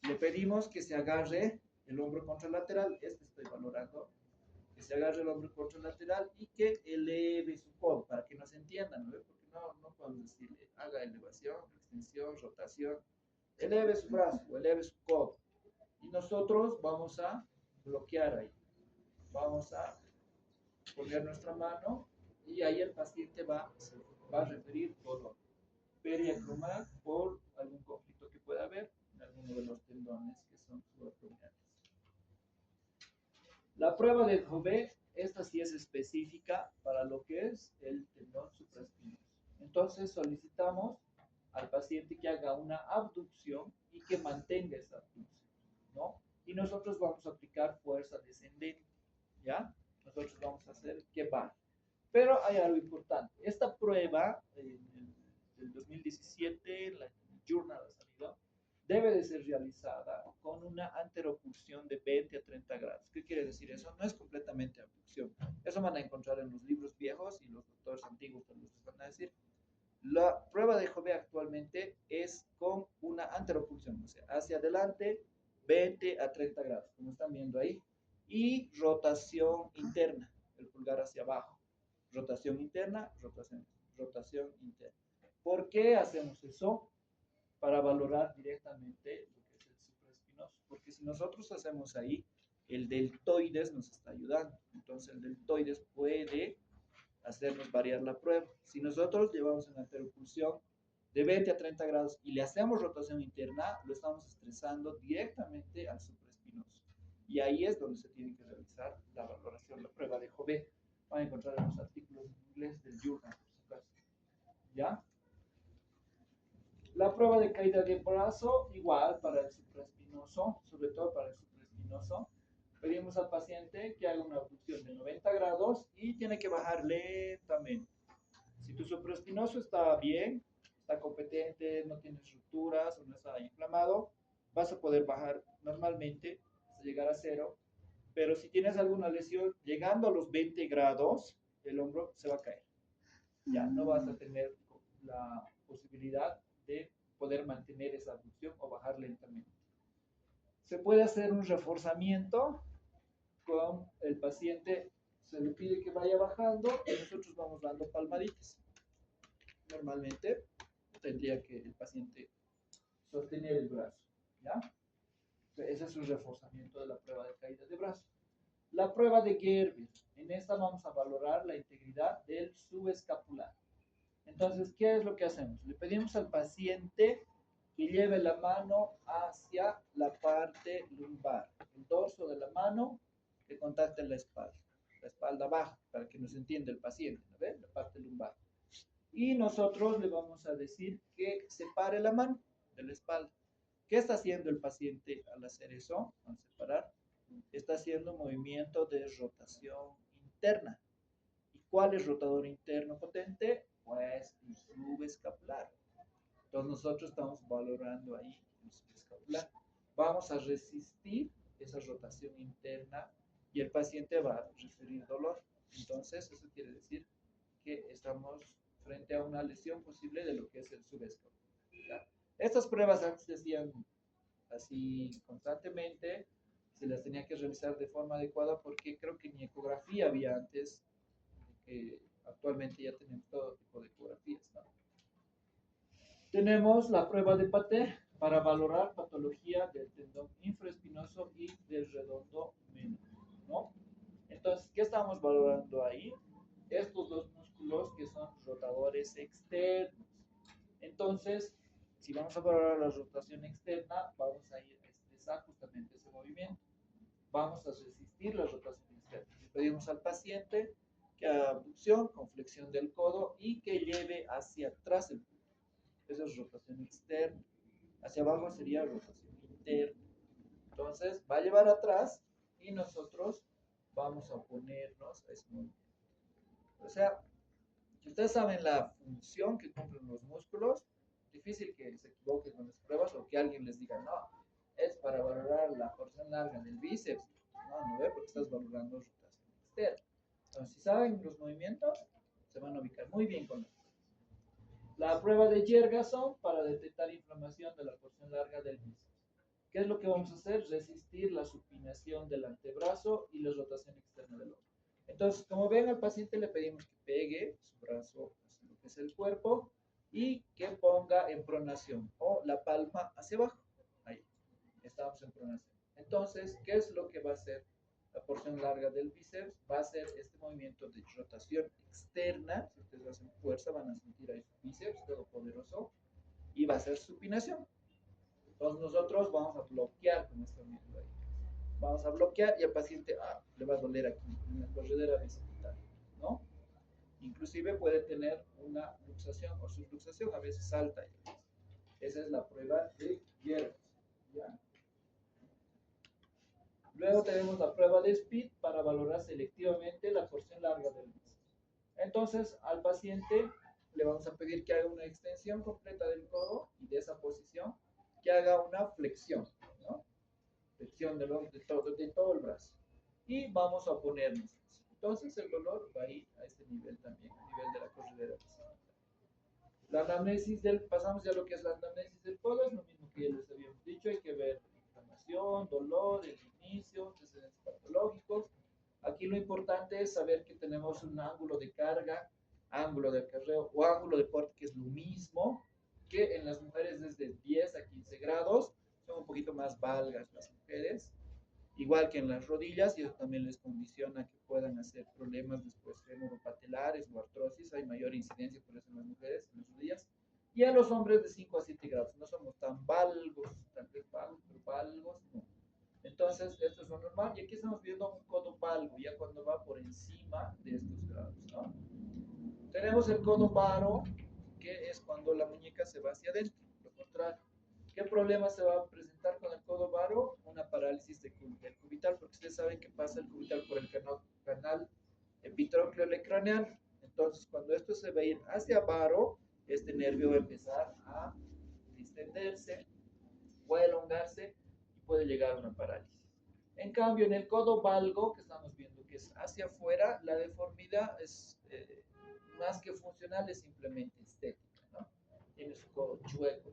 Le pedimos que se agarre el hombro contralateral, este estoy valorando, que se agarre el hombro contralateral y que eleve su codo, para que nos entiendan, ¿no? Porque no podemos decirle, haga elevación, extensión, rotación, eleve su brazo o eleve su codo. Y nosotros vamos a bloquear ahí. Vamos a poner nuestra mano y ahí el paciente va a referir dolor periacromal por algún conflicto que pueda haber en alguno de los tendones que son subacromiales. La prueba de Jouvet, esta sí es específica para lo que es el tendón supraespinoso. Entonces solicitamos al paciente que haga una abducción y que mantenga esa abducción, ¿no? Y nosotros vamos a aplicar fuerza descendente, ¿ya? Nosotros vamos a hacer que baje. Pero hay algo importante. Esta prueba, del 2017, la Journal ha salido, debe de ser realizada con una anteropulsión de 20 a 30 grados. ¿Qué quiere decir eso? No es completamente abducción. Eso van a encontrar en los libros viejos y los doctores antiguos también les van a decir. La prueba de Jouvet actualmente es con una anteropulsión, o sea, hacia adelante 20 a 30 grados, como están viendo ahí, y rotación interna, el pulgar hacia abajo. Rotación interna, rotación interna. ¿Por qué hacemos eso? Para valorar directamente lo que es el supraespinoso. Porque si nosotros hacemos ahí, el deltoides nos está ayudando. Entonces el deltoides puede hacernos variar la prueba. Si nosotros llevamos una anteropulsión de 20 a 30 grados y le hacemos rotación interna, lo estamos estresando directamente al supraespinoso. Y ahí es donde se tiene que realizar la valoración, la prueba de Jouvet. Van a encontrar en los artículos en inglés del Journal, por si acaso. ¿Ya? La prueba de caída de brazo, igual para el supraespinoso, sobre todo para el supraespinoso. Pedimos al paciente que haga una abducción de 90 grados y tiene que bajar lentamente. Si tu supraespinoso está bien, está competente, no tiene estructuras o no está inflamado, vas a poder bajar normalmente hasta llegar a cero. Pero si tienes alguna lesión, llegando a los 20 grados, el hombro se va a caer. Ya no vas a tener la posibilidad de poder mantener esa abducción o bajar lentamente. Se puede hacer un reforzamiento con el paciente, se le pide que vaya bajando y nosotros vamos dando palmaditas. Normalmente tendría que el paciente sostener el brazo, ¿ya? Ese es un reforzamiento de la prueba de caída de brazo. La prueba de Gerber, en esta vamos a valorar la integridad del subescapular. Entonces, ¿qué es lo que hacemos? Le pedimos al paciente que lleve la mano hacia la parte lumbar, el dorso de la mano que contacte la espalda. la espalda baja, para que nos entienda el paciente, ¿no ve? La parte lumbar. Y nosotros le vamos a decir que separe la mano de la espalda. ¿Qué está haciendo el paciente al hacer eso, al separar? Está haciendo un movimiento de rotación interna. ¿Y cuál es rotador interno potente? Pues el subescapular. Entonces nosotros estamos valorando ahí el subescapular. Vamos a resistir esa rotación interna y el paciente va a referir dolor. Entonces eso quiere decir que estamos frente a una lesión posible de lo que es el subescapular. Estas pruebas antes se hacían así constantemente, se las tenía que realizar de forma adecuada porque creo que ni ecografía había antes, que actualmente ya tenemos todo tipo de ecografías, ¿no? Tenemos la prueba de Paté para valorar patología del tendón infraespinoso y del redondo menor, ¿no? Entonces, ¿qué estamos valorando ahí? Estos dos músculos que son rotadores externos. Entonces, si vamos a valorar la rotación externa, vamos a ir a expresar justamente ese movimiento. Vamos a resistir la rotación externa. Le pedimos al paciente que haga abducción con flexión del codo y que lleve hacia atrás el codo. Esa es rotación externa. Hacia abajo sería rotación interna. Entonces, va a llevar atrás y nosotros vamos a oponernos a ese movimiento. O sea, si ustedes saben la función que cumplen los músculos, difícil que se equivoquen con las pruebas o que alguien les diga, no, es para valorar la porción larga del bíceps. No, no ve porque estás valorando rotación externa. Entonces, si saben los movimientos, se van a ubicar muy bien con esto. La prueba de Jergason para detectar inflamación de la porción larga del bíceps. ¿Qué es lo que vamos a hacer? Resistir la supinación del antebrazo y la rotación externa del hombro. Entonces, como ven, al paciente le pedimos que pegue su brazo hacia lo que es el cuerpo y que ponga en pronación o la palma hacia abajo. Ahí, estamos en pronación. Entonces, ¿qué es lo que va a hacer la porción larga del bíceps? Va a hacer este movimiento de rotación externa. Si ustedes hacen fuerza, van a sentir ahí su bíceps todo poderoso y va a ser supinación. Entonces nosotros vamos a bloquear con esta viendo ahí. Vamos a bloquear y al paciente le va a doler aquí, en la corredera bicipital, ¿no? Inclusive puede tener una luxación o subluxación, a veces salta. Esa es la prueba de Jervis, ¿ya? Luego tenemos la prueba de Speed para valorar selectivamente la porción larga del bíceps. Entonces al paciente le vamos a pedir que haga una extensión completa del codo y de esa posición que haga una flexión, ¿no? Flexión de todo el brazo. Y vamos a ponernos. Entonces el dolor va a ir a este nivel también, a nivel de la corredera bicipital. La anamnesis pasamos ya a lo que es la anamnesis del codo, es lo mismo que ya les habíamos dicho, hay que ver inflamación, dolor, el inicio, antecedentes patológicos. Aquí lo importante es saber que tenemos un ángulo de carga, ángulo de acarreo o ángulo de corte, que es lo mismo, que en las mujeres desde 10 a 15 grados, son un poquito más valgas las mujeres, igual que en las rodillas, y eso también les condiciona que puedan hacer problemas después femoropatelares o artrosis, hay mayor incidencia por eso en las mujeres, en las rodillas, y a los hombres de 5 a 7 grados, no somos tan valgos, tal vez valgos, pero valgos no. Entonces, esto es lo normal, y aquí estamos viendo un codo valgo, ya cuando va por encima de estos grados, ¿no? Tenemos el codo varo, que es cuando la muñeca se va hacia adentro, lo contrario. ¿Qué problema se va a presentar con el codo varo? Una parálisis del cubital, porque ustedes saben que pasa el cubital por el canal epitrócleo-craneal. Entonces, cuando esto se va a ir hacia varo, este nervio va a empezar a distenderse, puede elongarse y puede llegar a una parálisis. En cambio, en el codo valgo, que estamos viendo que es hacia afuera, la deformidad es más que funcional, es simplemente estética, ¿no? Tiene su codo chueco.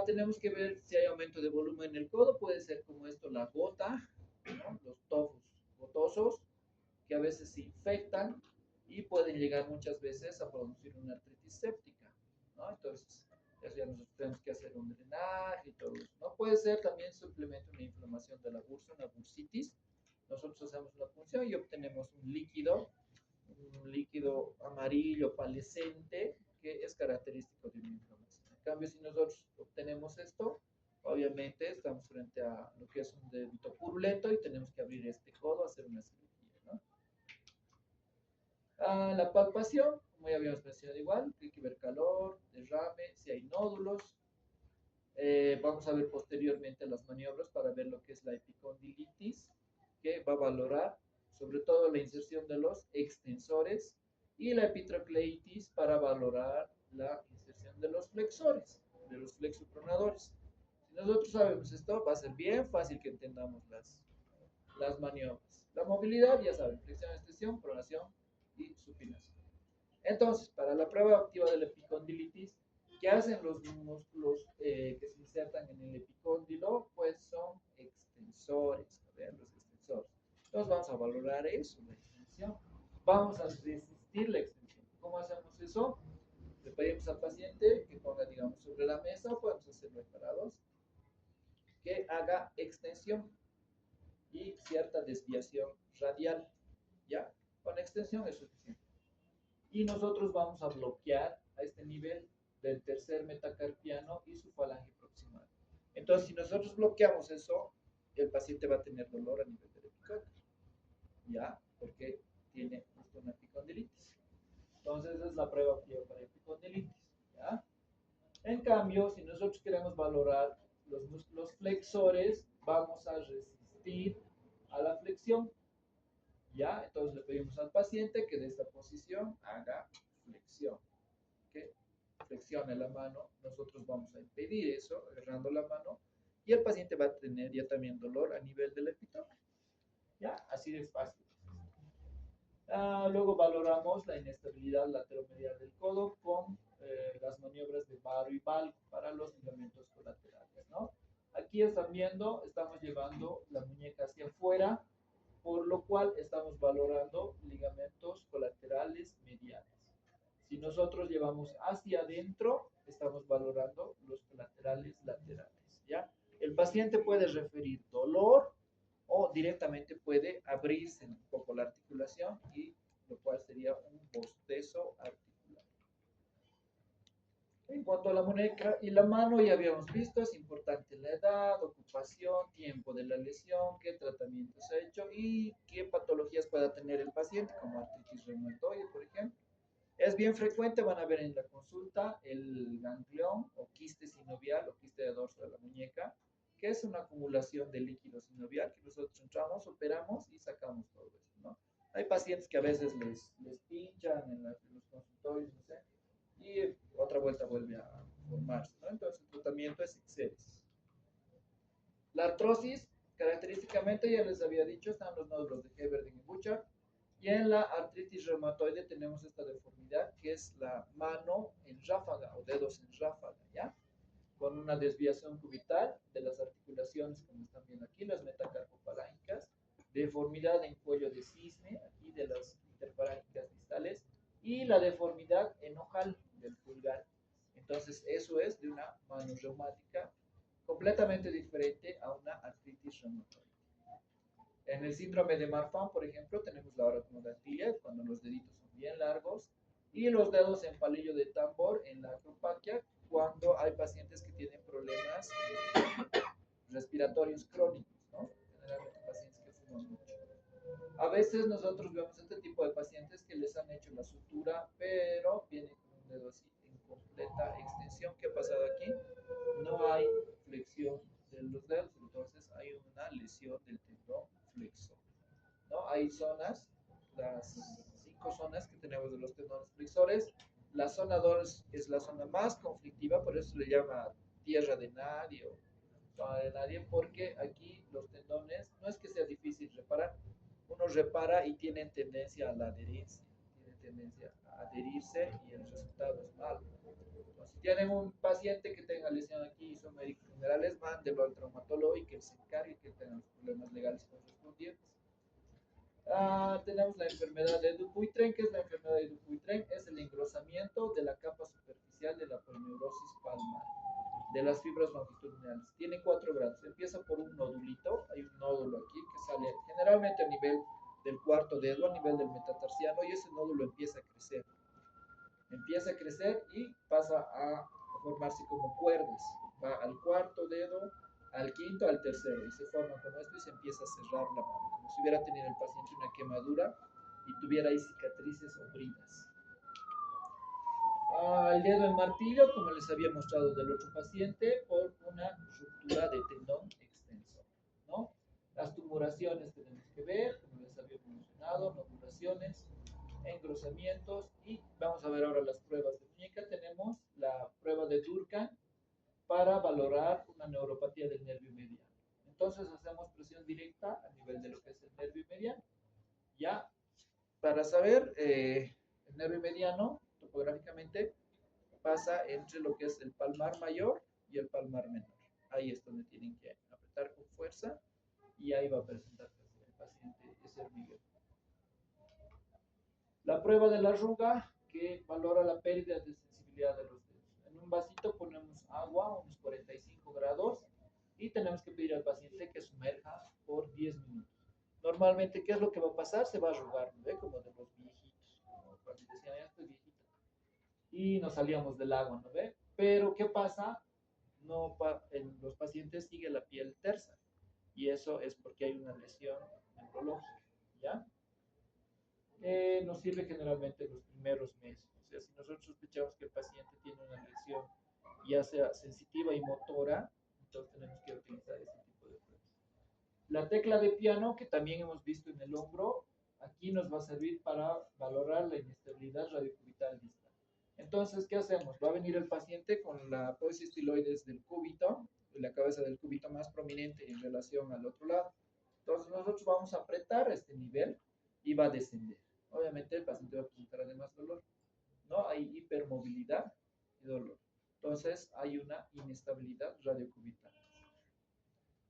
Tenemos que ver si hay aumento de volumen en el codo, puede ser como esto, la gota, ¿no? Los tofos gotosos, que a veces se infectan y pueden llegar muchas veces a producir una artritis séptica, ¿no? Entonces, eso ya nosotros tenemos que hacer un drenaje y todo eso, ¿no? Puede ser también simplemente una inflamación de la bursa, una bursitis. Nosotros hacemos una punción y obtenemos un líquido amarillo palescente que es característico de una inflamación. En cambio, si nosotros obtenemos esto, obviamente estamos frente a lo que es un débito purulento y tenemos que abrir este codo, hacer una cirugía. La palpación, como ya habíamos mencionado igual, hay que ver calor, derrame, si hay nódulos. Vamos a ver posteriormente las maniobras para ver lo que es la epicondilitis, que va a valorar sobre todo la inserción de los extensores, y la epitrocleitis para valorar la inserción de los flexores, de los flexopronadores. Si nosotros sabemos esto, va a ser bien fácil que entendamos las maniobras. La movilidad, ya saben, flexión, extensión, pronación y supinación. Entonces, para la prueba activa de la epicondilitis, ¿qué hacen los músculos que se insertan en el epicóndilo? Pues son extensores, ¿verdad? Los extensores. Entonces vamos a valorar eso, la extensión. Vamos a resistir la extensión. ¿Cómo hacemos eso? Le pedimos al paciente que ponga, digamos, sobre la mesa, o podemos hacerlo parados, que haga extensión y cierta desviación radial, ¿ya? Con extensión es suficiente. Y nosotros vamos a bloquear a este nivel del tercer metacarpiano y su falange proximal. Entonces, si nosotros bloqueamos eso, el paciente va a tener dolor a nivel del epicóndilo, ¿ya? Porque tiene justo una epicondilitis. Entonces, esa es la prueba para epicondilitis, ¿ya? En cambio, si nosotros queremos valorar los músculos flexores, vamos a resistir a la flexión, ¿ya? Entonces le pedimos al paciente que de esta posición haga flexión, que flexione la mano. Nosotros vamos a impedir eso, agarrando la mano, y el paciente va a tener ya también dolor a nivel del epitofio, ¿ya? Así de fácil. Luego valoramos la inestabilidad lateromedial del codo con las maniobras de varo y valgo para los ligamentos colaterales, ¿no? Aquí están viendo, estamos llevando la muñeca hacia afuera, por lo cual estamos valorando ligamentos colaterales mediales. Si nosotros llevamos hacia adentro, estamos valorando los colaterales laterales, ¿ya? El paciente puede referir dolor o directamente puede abrirse un poco la articulación, y lo cual sería un bostezo articular. En cuanto a la muñeca y la mano, ya habíamos visto, es importante la edad, ocupación, tiempo de la lesión, qué tratamiento se ha hecho y qué patologías pueda tener el paciente, como artritis reumatoide, por ejemplo. Es bien frecuente, van a ver en la consulta, el ganglión o quiste sinovial o quiste de dorso de la muñeca, que es una acumulación de líquido sinovial que nosotros entramos, operamos y sacamos todo eso, ¿no? Hay pacientes que a veces les pinchan en los consultorios, no sé, y otra vuelta vuelve a formarse, ¿no? Entonces el tratamiento es exceso. La artrosis, característicamente, ya les había dicho, están los nódulos de Heberding y Buchard. Y en la artritis reumatoide tenemos esta deformidad que es la mano en ráfaga o dedos en ráfaga, ¿ya? Con una desviación cubital de las articulaciones, como están viendo aquí, las metacarpofalángicas, deformidad en cuello de cisne, aquí de las interfalángicas distales, y la deformidad en ojal del pulgar. Entonces, eso es de una mano reumática completamente diferente a una artritis reumatoide. En el síndrome de Marfan, por ejemplo, tenemos la ortodontilia, cuando los deditos son bien largos, y los dedos en palillo de tambor en la acropaquia, cuando hay pacientes que tienen problemas respiratorios crónicos, ¿no? Generalmente pacientes que fuman mucho. A veces nosotros vemos este tipo de pacientes que les han hecho la sutura, pero vienen con un dedo así en completa extensión. ¿Qué ha pasado aquí? No hay flexión de los dedos, entonces hay una lesión del tendón flexor, ¿no? Hay zonas, las 5 zonas que tenemos de los tendones flexores. La zona 2 es la zona más conflictiva, por eso se le llama tierra de nadie o zona de nadie, porque aquí los tendones no es que sea difícil reparar, uno repara y tienen tendencia a la adherencia, tienen tendencia a adherirse y el resultado es malo. Entonces, si tienen un paciente que tenga lesión aquí y son médicos generales, mándelo al traumatólogo y que él se encargue, que tenga los problemas legales correspondientes. Tenemos la enfermedad de Dupuytren. ¿Qué es la enfermedad de Dupuytren? Es el engrosamiento de la capa superficial de la polioneurosis palmar, de las fibras longitudinales. Tiene 4 grados. Empieza por un nodulito, hay un nódulo aquí que sale generalmente a nivel del cuarto dedo, a nivel del metatarsiano, y ese nódulo empieza a crecer y pasa a formarse como cuerdas. Va al cuarto dedo, al quinto, al tercero, y se forma como esto y se empieza a cerrar la mano, como si hubiera tenido el paciente una quemadura y tuviera ahí cicatrices o bridas. El dedo en martillo, como les había mostrado del otro paciente, por una ruptura de tendón extensor, ¿no? Las tumoraciones tenemos que ver, como les había mencionado, nodulaciones, engrosamientos, y vamos a ver ahora las pruebas de muñeca. Tenemos la prueba de Durkheim para valorar una neuropatía del nervio mediano. Entonces hacemos presión directa a nivel de lo que es el nervio mediano, ya, para saber el nervio mediano topográficamente pasa entre lo que es el palmar mayor y el palmar menor. Ahí es donde tienen que apretar con fuerza y ahí va a presentar el paciente ese hormigueo. La prueba de la arruga, que valora la pérdida de sensibilidad de los dedos. En un vasito ponemos agua, unos 45 grados, y tenemos que pedir al paciente que sumerja por 10 minutos. Normalmente, ¿qué es lo que va a pasar? Se va a arrugar, ¿no ve? Como de los viejitos, como cuando decían, ya estoy viejito. Y nos salíamos del agua, ¿no ve? Pero, ¿qué pasa? No, en los pacientes sigue la piel tersa, y eso es porque hay una lesión neurológica, ¿ya? Nos sirve generalmente en los primeros meses. O sea, si nosotros sospechamos que el paciente tiene una lesión, ya sea sensitiva y motora, entonces tenemos que utilizar ese tipo de pruebas. La tecla de piano, que también hemos visto en el hombro, aquí nos va a servir para valorar la inestabilidad radiocubital distal. Entonces, ¿qué hacemos? Va a venir el paciente con la aposis estiloides del cúbito, la cabeza del cúbito más prominente en relación al otro lado. Entonces, nosotros vamos a apretar este nivel y va a descender. Obviamente, el paciente va a presentar además dolor. No hay hipermovilidad y dolor. Entonces, hay una inestabilidad radiocubital.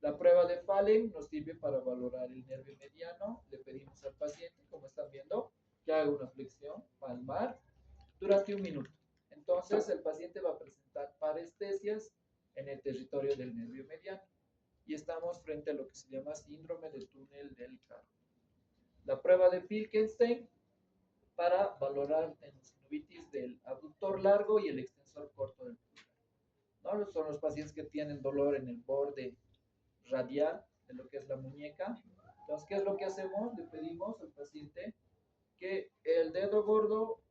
La prueba de Fallen nos sirve para valorar el nervio mediano. Le pedimos al paciente, como están viendo, que haga una flexión palmar durante 1 minuto. Entonces, el paciente va a presentar parestesias en el territorio del nervio mediano. Y estamos frente a lo que se llama síndrome del túnel del carpo. La prueba de Filkenstein para valorar tendinovitis del abductor largo y el extensor corto del pulgar. ¿No? Son los pacientes que tienen dolor en el borde radial de lo que es la muñeca. Entonces, ¿qué es lo que hacemos? Le pedimos al paciente que el dedo gordo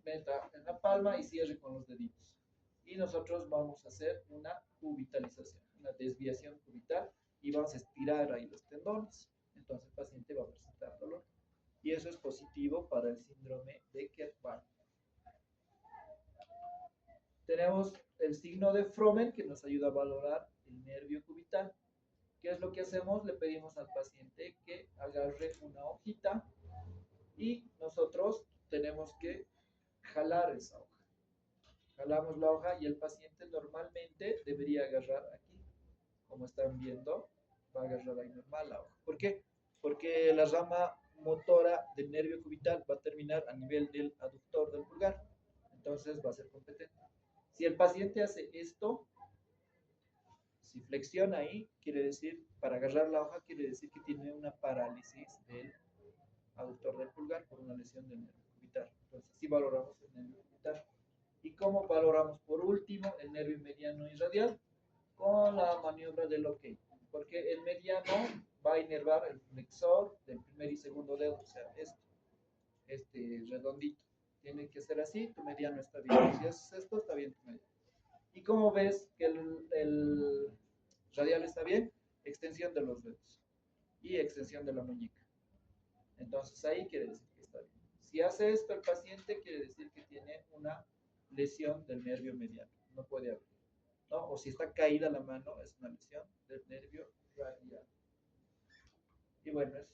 meta en la palma y cierre con los deditos. Y nosotros vamos a hacer una cubitalización, una desviación cubital, y vamos a estirar ahí los tendones. Entonces el paciente va a presentar dolor. Y eso es positivo para el síndrome de Kerr-Barr. Tenemos el signo de Fromen, que nos ayuda a valorar el nervio cubital. ¿Qué es lo que hacemos? Le pedimos al paciente que agarre una hojita y nosotros tenemos que jalar esa hoja. Jalamos la hoja y el paciente normalmente debería agarrar aquí. Como están viendo, va a agarrar ahí normal la hoja. ¿Por qué? Porque la rama motora del nervio cubital va a terminar a nivel del aductor del pulgar. Entonces va a ser competente. Si el paciente hace esto, si flexiona ahí, quiere decir, para agarrar la hoja, quiere decir que tiene una parálisis del aductor del pulgar por una lesión del nervio cubital. Entonces, así valoramos el nervio cubital. ¿Y cómo valoramos por último el nervio mediano y radial? Con la maniobra del OK. Porque el mediano va a inervar el flexor del primer y segundo dedo, o sea, este redondito. Tiene que ser así, tu mediano está bien. Si haces esto, está bien tu mediano. ¿Y cómo ves que el radial está bien? Extensión de los dedos y extensión de la muñeca. Entonces ahí quiere decir que está bien. Si hace esto el paciente, quiere decir que tiene una lesión del nervio mediano. No puede abrir, ¿no? O si está caída la mano, es una lesión del nervio radial. Y bueno, eso